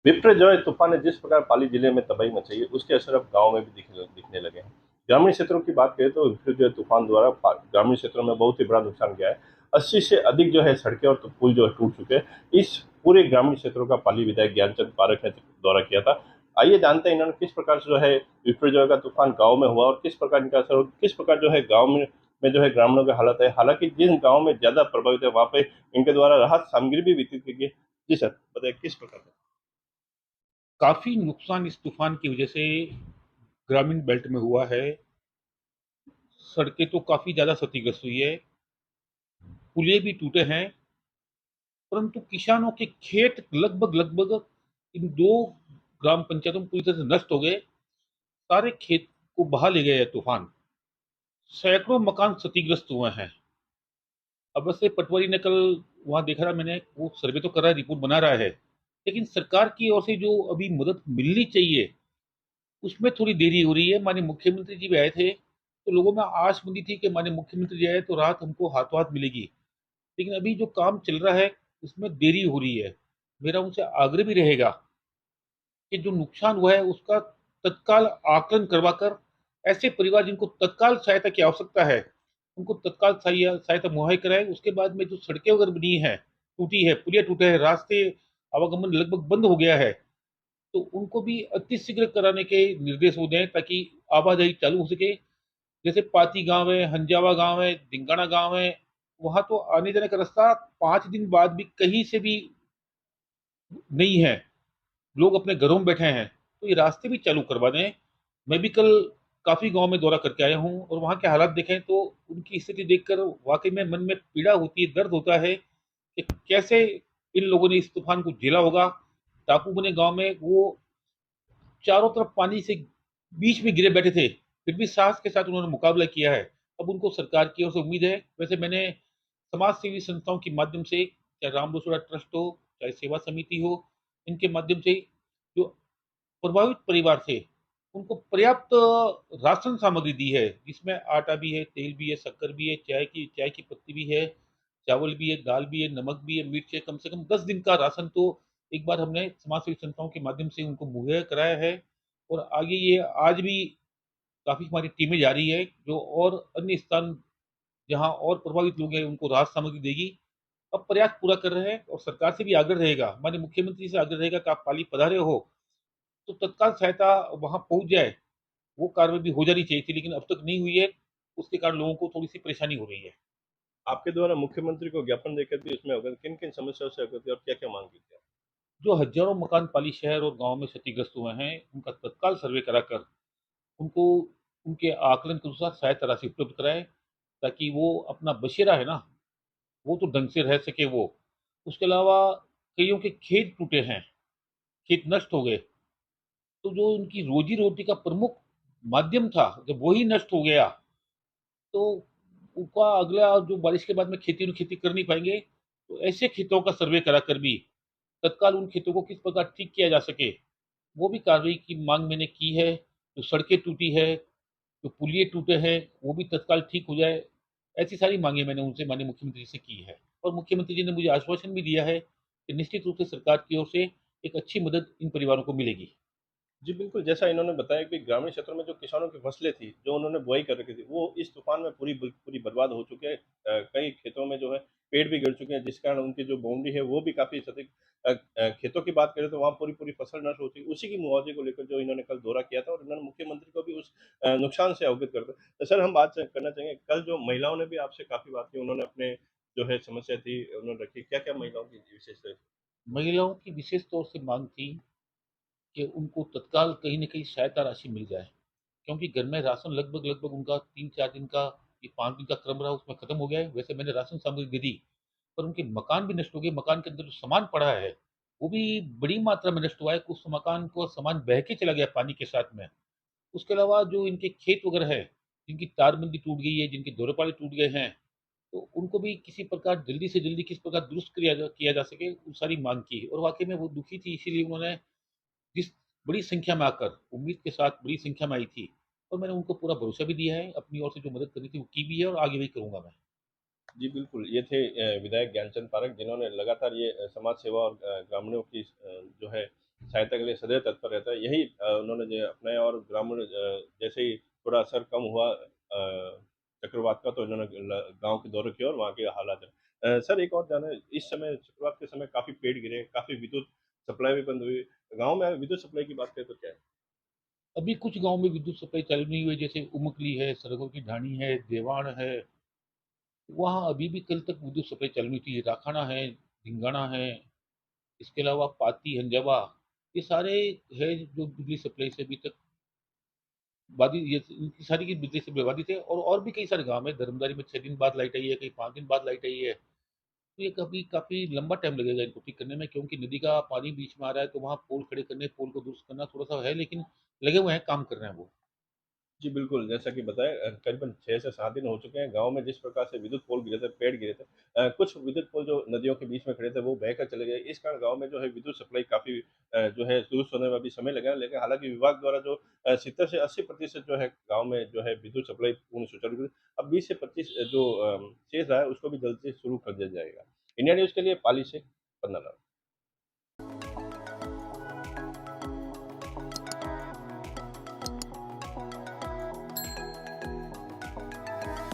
विपर्जय तूफान ने जिस प्रकार पाली जिले में तबाही मचाई है, उसके असर अब गांव में भी दिखने लगे हैं। ग्रामीण क्षेत्रों की बात करें तो विपर्जय तूफान द्वारा ग्रामीण क्षेत्रों में बहुत ही बड़ा नुकसान गया है। 80 से अधिक जो है सड़कें और पुल जो है टूट चुके हैं। इस पूरे ग्रामीण क्षेत्रों का पाली विधायक ज्ञानचंद पारख ने दौरा किया था। आइए जानते हैं इन्होंने किस प्रकार से जो है विपर्जय का तूफान गाँव में हुआ और किस प्रकार इनका असर, किस प्रकार जो है गाँव में जो है ग्रामीणों की हालत है। हालांकि जिन गाँव में ज्यादा प्रभावित है वहां पे इनके द्वारा राहत सामग्री भी वितरित की गई। जी सर, बताइए किस प्रकार। काफी नुकसान इस तूफान की वजह से ग्रामीण बेल्ट में हुआ है। सड़कें तो काफी ज्यादा क्षतिग्रस्त हुई है, पुलिया भी टूटे हैं, परंतु किसानों के खेत लगभग लगभग इन दो ग्राम पंचायतों में पूरी तरह से नष्ट हो गए। सारे खेत को बहा ले गए है तूफान। सैकड़ों मकान क्षतिग्रस्त हुए हैं। अब वैसे पटवारी ने कल वहां देखा था मैंने, वो सर्वे तो कर रहा है, रिपोर्ट बना रहा है, लेकिन सरकार की ओर से जो अभी मदद मिलनी चाहिए उसमें थोड़ी देरी हो रही है। माननीय मुख्यमंत्री जी भी आए थे तो लोगों में आशमंदी थी कि माननीय मुख्यमंत्री जी आए तो राहत हमको हाथों हाथ मिलेगी, लेकिन अभी जो काम चल रहा है उसमें देरी हो रही है। मेरा उनसे आग्रह भी रहेगा कि जो नुकसान हुआ है उसका तत्काल आकलन करवाकर ऐसे परिवार जिनको तत्काल सहायता की आवश्यकता है उनको तत्काल सहायता मुहैया कराए। उसके बाद में जो सड़कें वगैरह बनी है, टूटी है, पुलिया टूटे हैं, रास्ते आवागमन लगभग बंद हो गया है, तो उनको भी अतिशीघ्र कराने के निर्देश हो दें ताकि आवाजाही चालू हो सके। जैसे पाती गांव है, हंजावा गांव है, दिंगाना गांव है, वहां तो आने जाने का रास्ता 5 दिन बाद भी कहीं से भी नहीं है, लोग अपने घरों में बैठे हैं, तो ये रास्ते भी चालू करवा दें। मैं भी कल काफी गांव में दौरा करके आया हूँ और वहां के हालात देखें तो उनकी स्थिति देखकर वाकई में मन में पीड़ा होती है, दर्द होता है कि कैसे इन लोगों ने इस तूफान को झेला होगा। टापू बने गांव में वो चारों तरफ पानी से बीच में गिरे बैठे थे, फिर भी साहस के साथ उन्होंने मुकाबला किया है। अब उनको सरकार की ओर से उम्मीद है। वैसे मैंने समाज सेवी संस्थाओं के माध्यम से, चाहे राम रसोड़ा ट्रस्ट हो, चाहे सेवा समिति हो, इनके माध्यम से जो प्रभावित परिवार थे उनको पर्याप्त राशन सामग्री दी है, जिसमें आटा भी है, तेल भी है, शक्कर भी है, चाय की पत्ती भी है, चावल भी है, दाल भी है, नमक भी है, मिर्च है। कम से कम 10 दिन का राशन तो एक बार हमने समाज सेवी संस्थाओं के माध्यम से उनको मुहैया कराया है। और आगे ये आज भी काफी हमारी टीमें जा रही है जो और अन्य स्थान जहां और प्रभावित लोग हैं उनको राहत सामग्री देगी। अब प्रयास पूरा कर रहे हैं और सरकार से भी आग्रह रहेगा, माननीय मुख्यमंत्री से आग्रह रहेगा कि आप पाली पधारे हो तो तत्काल सहायता वहां पहुंच जाए। वो कार्रवाई भी हो जानी चाहिए थी लेकिन अब तक नहीं हुई है, उसके कारण लोगों को थोड़ी सी परेशानी हो रही है। आपके द्वारा मुख्यमंत्री को ज्ञापन देकर भी उसमें अवगत, किन किन समस्याओं से अवगत है और क्या क्या मांग की थी। जो हजारों मकान पाली शहर और गांव में क्षतिग्रस्त हुए हैं उनका तत्काल सर्वे कराकर उनको उनके आकलन के अनुसार सहायता राशि उपलब्ध कराए, ताकि वो अपना बसेरा है ना, वो तो ढंग से रह सके वो। उसके अलावा कईयों के खेत टूटे हैं, खेत नष्ट हो गए, तो जो उनकी रोजी रोटी का प्रमुख माध्यम था जब वही नष्ट हो गया तो उनका अगला जो बारिश के बाद में खेती कर नहीं पाएंगे। तो ऐसे खेतों का सर्वे करा कर भी तत्काल उन खेतों को किस प्रकार ठीक किया जा सके, वो भी कार्रवाई की मांग मैंने की है। जो सड़कें टूटी है, जो पुलिये टूटे हैं, वो भी तत्काल ठीक हो जाए। ऐसी सारी मांगे मैंने उनसे माननीय मुख्यमंत्री से की है और मुख्यमंत्री जी ने मुझे आश्वासन भी दिया है कि निश्चित रूप से सरकार की ओर से एक अच्छी मदद इन परिवारों को मिलेगी। जी बिल्कुल, जैसा इन्होंने बताया कि ग्रामीण क्षेत्रों में जो किसानों की फसलें थी, जो उन्होंने बुआई कर रखी थी, वो इस तूफान में पूरी बर्बाद हो चुके हैं। कई खेतों में जो है पेड़ भी गिर चुके हैं, जिस कारण उनकी जो बाउंड्री है वो भी काफ़ी क्षति। खेतों की बात करें तो वहाँ पूरी फसल नष्ट होती है। उसी की मुआवजे को लेकर जो इन्होंने कल दौरा किया था और इन्होंने मुख्यमंत्री को भी उस नुकसान से अवगत कर दिया। तो सर हम बात करना चाहेंगे, कल जो महिलाओं ने भी आपसे काफ़ी बात की, उन्होंने अपने जो है समस्या थी उन्होंने रखी, क्या-क्या महिलाओं की विशेषता। महिलाओं की विशेष तौर से मांग थी कि उनको तत्काल कहीं न कहीं सहायता राशि मिल जाए, क्योंकि घर में राशन लगभग लगभग उनका 3-4 दिन का, ये 5 दिन का क्रम रहा उसमें खत्म हो गया है। वैसे मैंने राशन सामग्री दे दी, पर उनके मकान भी नष्ट हो गए। मकान के अंदर जो सामान पड़ा है, वो भी बड़ी मात्रा में नष्ट हुआ है। कुछ मकान को सामान बह के चला गया पानी के साथ में। उसके अलावा जो इनके खेत वगैरह है, जिनकी तारबंदी टूट गई है, जिनके दौरे टूट गए हैं, तो उनको भी किसी प्रकार जल्दी से जल्दी किस प्रकार दुरुस्त किया जा सके, वो सारी माँग की। और वाक़ई में वो दुखी थी, इसीलिए उन्होंने जिस बड़ी संख्या में आकर उम्मीद के साथ बड़ी संख्या में आई थी, और मैंने उनको पूरा भरोसा भी दिया है, अपनी ओर से जो मदद करनी थी वो की भी है और आगे भी करूँगा मैं। जी बिल्कुल, ये थे विधायक ज्ञानचंद पारख, जिन्होंने लगातार ये समाज सेवा और ग्रामीणों की जो है सहायता के लिए सदैव तत्पर रहता है। यही उन्होंने जो अपनाया और ग्रामीण जैसे ही थोड़ा असर कम हुआ चक्रवात का, तो इन्होंने गांव के दौरे किया और वहाँ के हालात सर एक और जाना है, इस समय चक्रवात के समय काफी पेड़ गिरे, काफी विद्युत सप्लाई भी बंद हुई। गांव में विद्युत सप्लाई की बात करें तो क्या है? अभी कुछ गांव में विद्युत सप्लाई चालू नहीं हुई, जैसे उमकली है, सरगों की ढाणी है, देवान है, वहाँ अभी भी कल तक विद्युत सप्लाई चालू नहीं थी। राखाना है, ढिंगाना है, इसके अलावा पाती, हंजावा, ये सारे है जो बिजली सप्लाई से अभी तक बाधित, ये इनकी सारी की बिजली से बाधित है। और भी कई सारे गांव है, धर्मदारी में 6 दिन बाद लाइट आई है, कहीं 5 दिन बाद लाइट आई है। तो ये कभी काफी लंबा टाइम लगेगा इनको ठीक करने में, क्योंकि नदी का पानी बीच में आ रहा है, तो वहाँ पोल खड़े करने, पोल को दुरुस्त करना थोड़ा सा है, लेकिन लगे हुए हैं, काम कर रहे हैं वो। जी बिल्कुल, जैसा कि बताया करीबन 6 से 7 दिन हो चुके हैं। गाँव में जिस प्रकार से विद्युत पोल गिरे थे, पेड़ गिरे थे, कुछ विद्युत पोल जो नदियों के बीच में खड़े थे, वो बहकर चले गए। इस कारण गाँव में जो है विद्युत सप्लाई काफ़ी जो है दुरुस्त होने में अभी समय लगा, लेकिन हालाँकि विभाग द्वारा जो 70 से 80% जो है गाँव में जो है विद्युत सप्लाई पूर्ण सुचारू रूप से, अब 20 से 25 जो शेष रहा है, उसको भी जल्द से शुरू कर दिया जाएगा। इंडिया न्यूज़ के लिए पाली से पन्ना लाल।